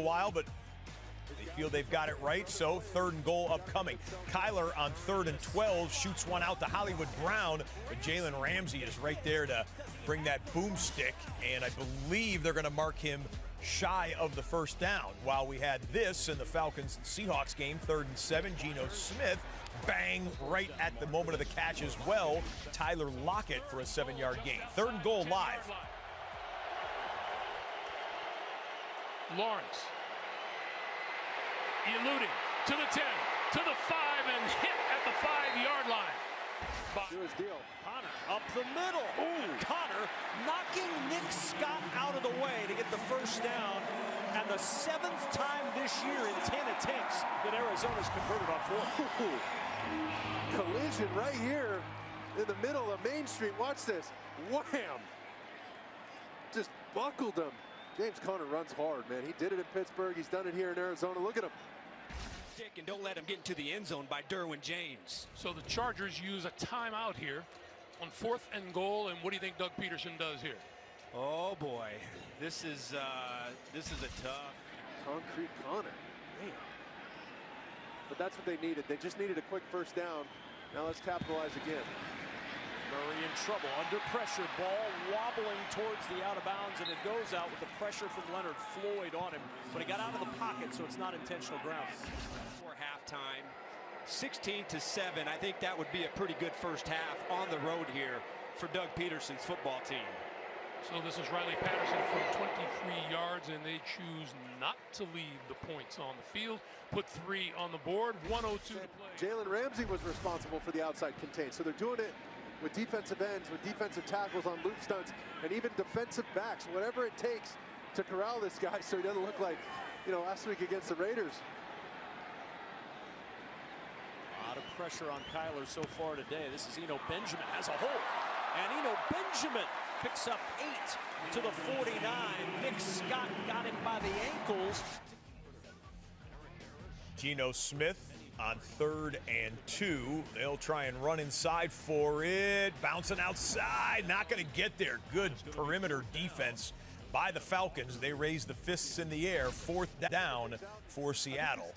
while, but they feel they've got it right, so 3rd and goal upcoming. Kyler on 3rd and 12 shoots one out to Hollywood Brown, but Jalen Ramsey is right there to bring that boomstick, and I believe they're going to mark him shy of the first down. While we had this in the Falcons-Seahawks game, 3rd and 7, Geno Smith, bang, right at the moment of the catch as well. Tyler Lockett for a 7-yard gain. 3rd and goal live. Lawrence. Eluding to the 10, to the 5, and hit at the 5-yard line. Do his deal. Connor up the middle. Ooh. Connor knocking Nick Scott out of the way to get the first down. And the 7th time this year in 10 attempts that Arizona's converted on 4th. Collision right here in the middle of Main Street. Watch this. Wham! Just buckled him. James Conner runs hard, man. He did it in Pittsburgh. He's done it here in Arizona. Look at him. And don't let him get into the end zone by Derwin James. So the Chargers use a timeout here on 4th and goal, and what do you think Doug Peterson does here? Oh boy, this is a tough. Concrete Conner, man. But that's what they needed. They just needed a quick first down. Now let's capitalize again. Murray in trouble, under pressure, ball wobbling towards the out of bounds, and it goes out with the pressure from Leonard Floyd on him. But he got out of the pocket, so it's not intentional ground. For halftime, 16-7. I think that would be a pretty good first half on the road here for Doug Peterson's football team. So this is Riley Patterson from 23 yards, and they choose not to leave the points on the field. Put 3 on the board, 1:02 to play. Jalen Ramsey was responsible for the outside contain, so they're doing it with defensive ends, with defensive tackles on loop stunts, and even defensive backs, whatever it takes to corral this guy so he doesn't look like, last week against the Raiders. A lot of pressure on Kyler so far today. This is Eno Benjamin has a hole, and Eno Benjamin picks up 8 to the 49. Nick Scott got him by the ankles. Geno Smith on 3rd and 2. They'll try and run inside for it. Bouncing outside. Not going to get there. Good perimeter defense by the Falcons. They raise the fists in the air. 4th down for Seattle.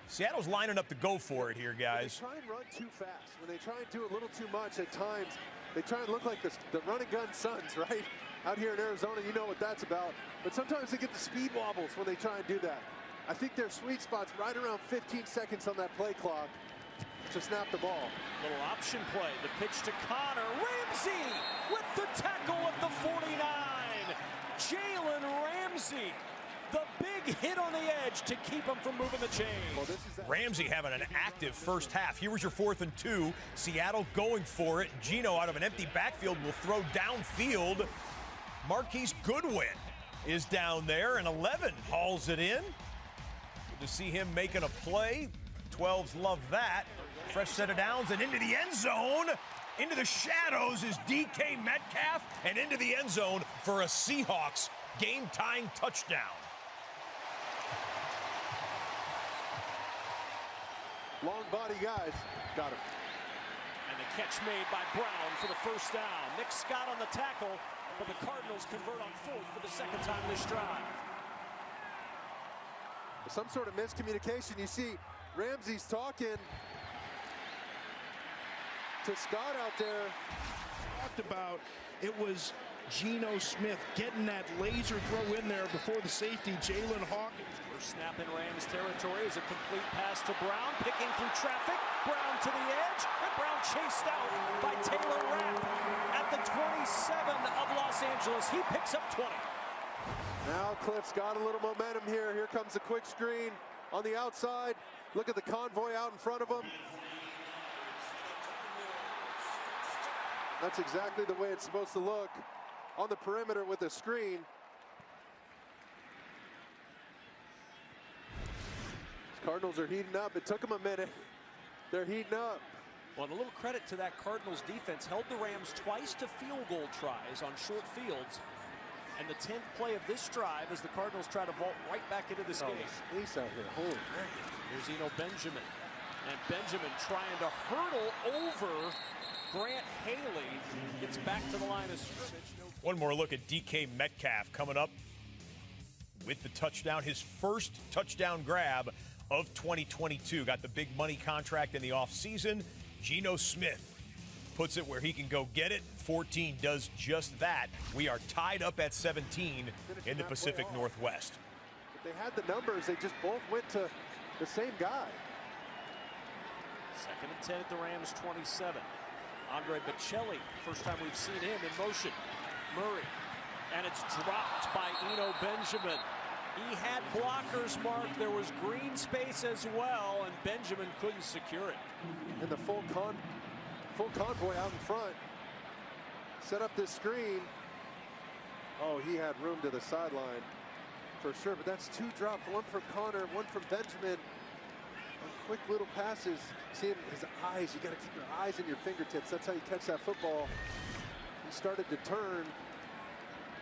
Seattle's lining up to go for it here, guys. They try and run too fast. When they try and do a little too much at times, they try and look like the run and gun Suns, right? Out here in Arizona, you know what that's about. But sometimes they get the speed wobbles when they try and do that. I think their sweet spot's right around 15 seconds on that play clock to snap the ball. Little option play, the pitch to Connor. Ramsey with the tackle at the 49. Jalen Ramsey, the big hit on the edge to keep him from moving the chains. Well, Ramsey having an active first half. Here was your 4th and 2. Seattle going for it. Geno out of an empty backfield will throw downfield. Marquise Goodwin is down there, and 11 hauls it in. To see him making a play. 12s love that. Fresh set of downs and into the end zone. Into the shadows is DK Metcalf and into the end zone for a Seahawks game-tying touchdown. Long body guys. Got him. And the catch made by Brown for the first down. Nick Scott on the tackle, but the Cardinals convert on 4th for the 2nd time this drive. Some sort of miscommunication. You see Ramsey's talking to Scott out there. Talked about it was Geno Smith getting that laser throw in there before the safety, Jalen Hawkins. First snap in Rams territory is a complete pass to Brown, picking through traffic. Brown to the edge, and Brown chased out by Taylor Rapp at the 27 of Los Angeles. He picks up 20. Now Cliff's got a little momentum here. Here comes the quick screen on the outside. Look at the convoy out in front of him. That's exactly the way it's supposed to look on the perimeter with a screen. These Cardinals are heating up. It took them a minute. They're heating up. Well, and a little credit to that Cardinals defense. Held the Rams twice to field goal tries on short fields. And the 10th play of this drive as the Cardinals try to vault right back into this game. Space out here. Holy man. Here's Eno Benjamin. And Benjamin trying to hurdle over Grant Haley. Gets back to the line of scrimmage. One more look at DK Metcalf coming up. with the touchdown, his first touchdown grab of 2022. Got the big money contract in the offseason. Geno Smith puts it where he can go get it. 14 does just that. We are tied up at 17 in the Pacific Northwest. If they had the numbers, they just both went to the same guy. 2nd and 10 at the Rams 27. Andre Bocelli, first time we've seen him in motion. Murray, and it's dropped by Eno Benjamin. He had blockers marked. There was green space as well, and Benjamin couldn't secure it. And the full convoy out in front set up this screen. Oh, he had room to the sideline for sure, but that's 2 drops, 1 from Connor, 1 from Benjamin. On quick little passes. See him, his eyes, you got to keep your eyes in your fingertips. That's how you catch that football. He started to turn,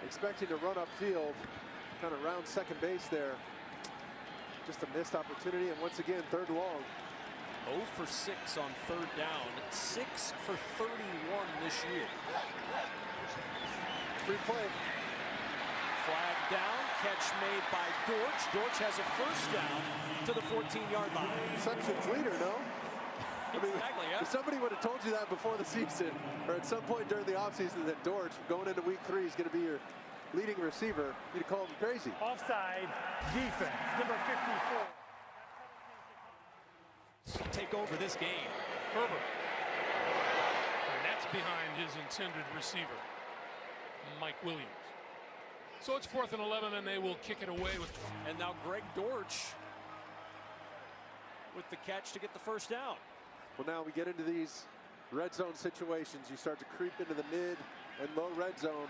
expecting to run upfield, kind of round second base there. Just a missed opportunity, and once again, 3rd and long. 0 for 6 on 3rd down, 6 for 31 this year. Free play. Flag down, catch made by Dortch. Dortch has a first down to the 14-yard line. Receptions leader, no? I mean, exactly, yeah. If somebody would have told you that before the season, or at some point during the offseason, that Dortch, going into week 3, is going to be your leading receiver, you'd call him crazy. Offside defense, number 54. Take over this game. Herbert. And that's behind his intended receiver, Mike Williams. So it's 4th and 11, and they will kick it away with. And now Greg Dortch with the catch to get the first down. Well, now we get into these red zone situations. You start to creep into the mid and low red zone.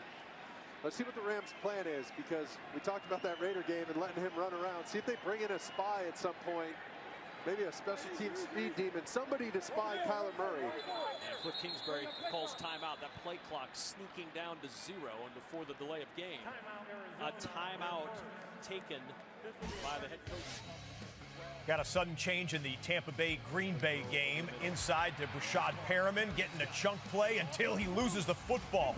Let's see what the Rams' plan is, because we talked about that Raider game and letting him run around. See if they bring in a spy at some point. Maybe a special team speed demon, somebody to spy Kyler Murray. And Cliff Kingsbury calls timeout. That play clock sneaking down to 0, and before the delay of game, a timeout taken by the head coach. Got a sudden change in the Tampa Bay-Green Bay game. Inside to Brashad Perriman, getting a chunk play until he loses the football.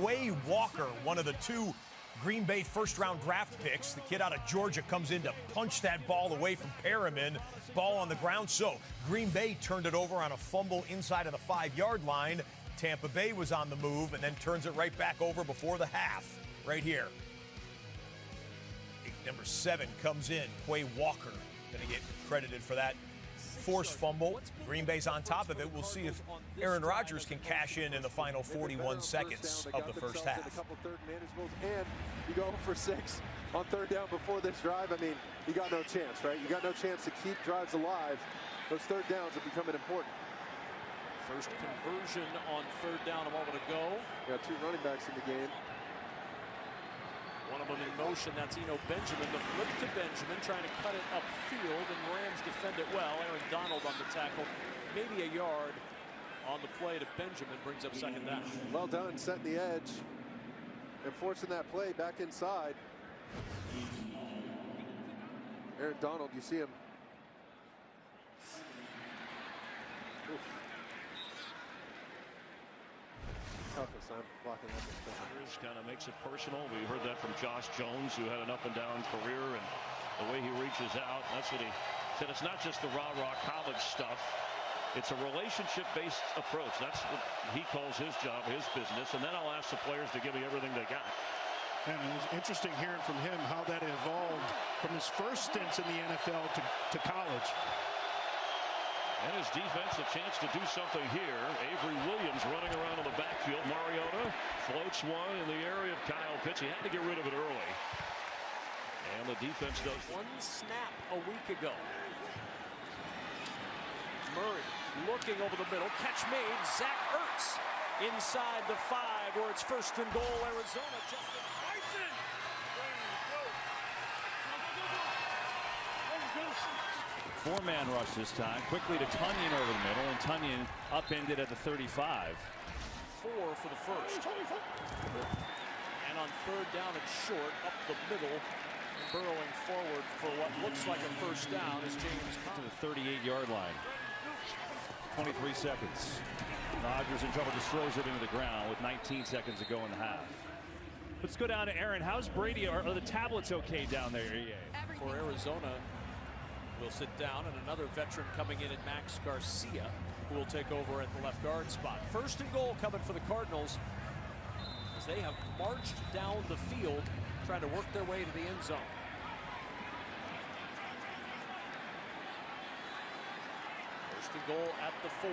Quay Walker, one of the 2 Green Bay first-round draft picks. The kid out of Georgia comes in to punch that ball away from Perriman. Ball on the ground. So Green Bay turned it over on a fumble inside of the 5-yard line. Tampa Bay was on the move and then turns it right back over before the half. Right here. Number 7 comes in. Quay Walker going to get credited for that forced fumble. Green Bay's on top of it. We'll see if Aaron Rodgers can cash in the final 41 seconds of the first half. A couple third manageables, and you go for 6 on 3rd down before this drive. I mean, you got no chance, right? You got no chance to keep drives alive. Those 3rd downs are becoming important. First conversion on 3rd down, a moment ago. You got 2 running backs in the game. One of them in motion, that's Eno Benjamin. The flip to Benjamin, trying to cut it upfield, and Rams defend it well. Aaron Donald on the tackle, maybe a yard on the play to Benjamin, brings up 2nd down. Well done, setting the edge and forcing that play back inside. Aaron Donald, you see him. Oof. Toughest, I'm blocking that. Kind of makes it personal. We heard that from Josh Jones, who had an up-and-down career, and the way he reaches out. That's what he said. It's not just the rah-rah college stuff. It's a relationship-based approach. That's what he calls his job, his business. And then I'll ask the players to give me everything they got. And it was interesting hearing from him how that evolved from his first stints in the NFL to college. And his defense a chance to do something here. Avery Williams running around in the backfield. Mariota floats one in the area of Kyle Pitts. He had to get rid of it early. And the defense does. 1 snap a week ago. Murray looking over the middle. Catch made. Zach Ertz inside the 5, where it's 1st and goal. Arizona. Justin Bryson. Four-man rush this time. Quickly to Tunyon over the middle, and Tunyon upended at the 35. 4 for the first. And on 3rd down and short, up the middle, burrowing forward for what looks like a first down is James To the 38-yard line. 23 seconds. Rodgers in trouble, just throws it into the ground with 19 seconds to go in the half. Let's go down to Aaron. How's Brady? Are the tablets okay down there? For Arizona, will sit down, and another veteran coming in at Max Garcia, who will take over at the left guard spot. First and goal coming for the Cardinals as they have marched down the field trying to work their way to the end zone. First and goal at the 4.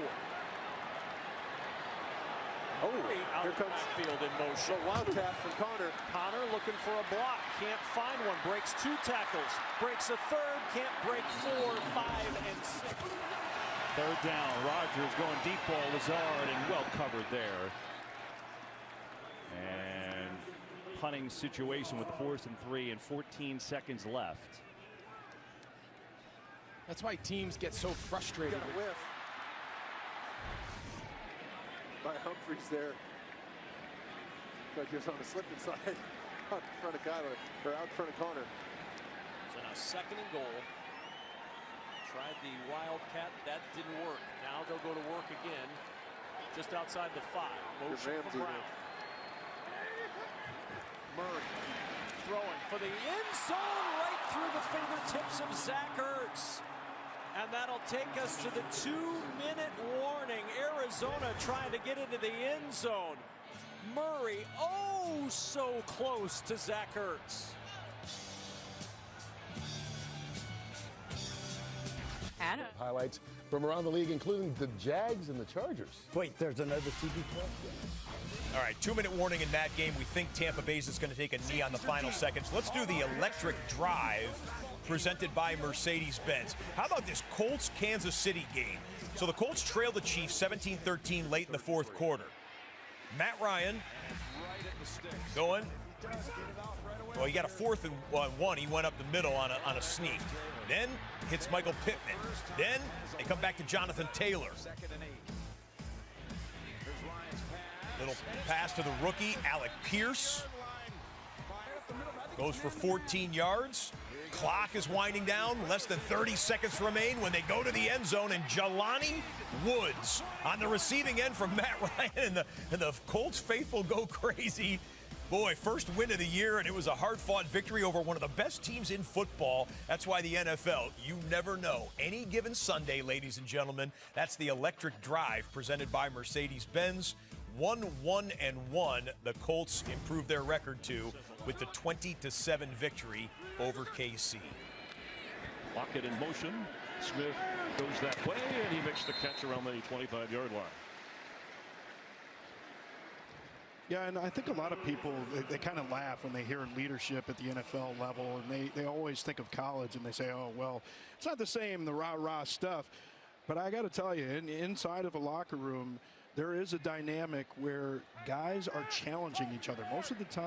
Oh, out here of the comes backfield in motion. the wildcat from Connor. Connor looking for a block, can't find one, breaks 2 tackles, breaks a 3rd, can't break 4, 5, and 6. Third down, Rodgers going deep ball, Lazard, and well covered there. And punting situation with 4th and 3 and 14 seconds left. That's why teams get so frustrated. Got a whiff by Humphries there. But he was on the slipping side out in front of Kyler, or out in front of Connor. So now 2nd and goal. Tried the wildcat, that didn't work. Now they'll go to work again, just outside the 5. Motion from Brown. Murray throwing for the end zone, right through the fingertips of Zach Ertz. And that'll take us to the 2-minute warning. Arizona trying to get into the end zone. Murray, oh, so close to Zach Ertz. Adam. Highlights from around the league, including the Jags and the Chargers. Wait, there's another CB club? All right, 2-minute warning in that game. We think Tampa Bay's is going to take a knee on the final seconds. Let's do the electric drive presented by Mercedes-Benz. How about this Colts-Kansas City game? So the Colts trail the Chiefs 17-13 late in the 4th quarter. Matt Ryan going. Well, he got a 4th and 1. He went up the middle on a sneak. Then hits Michael Pittman. Then they come back to Jonathan Taylor. Little pass to the rookie, Alec Pierce. Goes for 14 yards. Clock is winding down. Less than 30 seconds remain when they go to the end zone. And Jelani Woods on the receiving end from Matt Ryan. And the Colts faithful go crazy. Boy, first win of the year, and it was a hard-fought victory over one of the best teams in football. That's why the NFL, you never know. Any given Sunday, ladies and gentlemen, that's the electric drive presented by Mercedes-Benz. 1-1-1, the Colts improved their record to with the 20-7 victory over KC. Lockett in motion. Smith goes that way, and he makes the catch around the 25-yard line. Yeah, and I think a lot of people, they kind of laugh when they hear leadership at the NFL level, and they always think of college, and they say, oh, well, it's not the same, the rah-rah stuff. But I got to tell you, inside of a locker room, there is a dynamic where guys are challenging each other most of the time.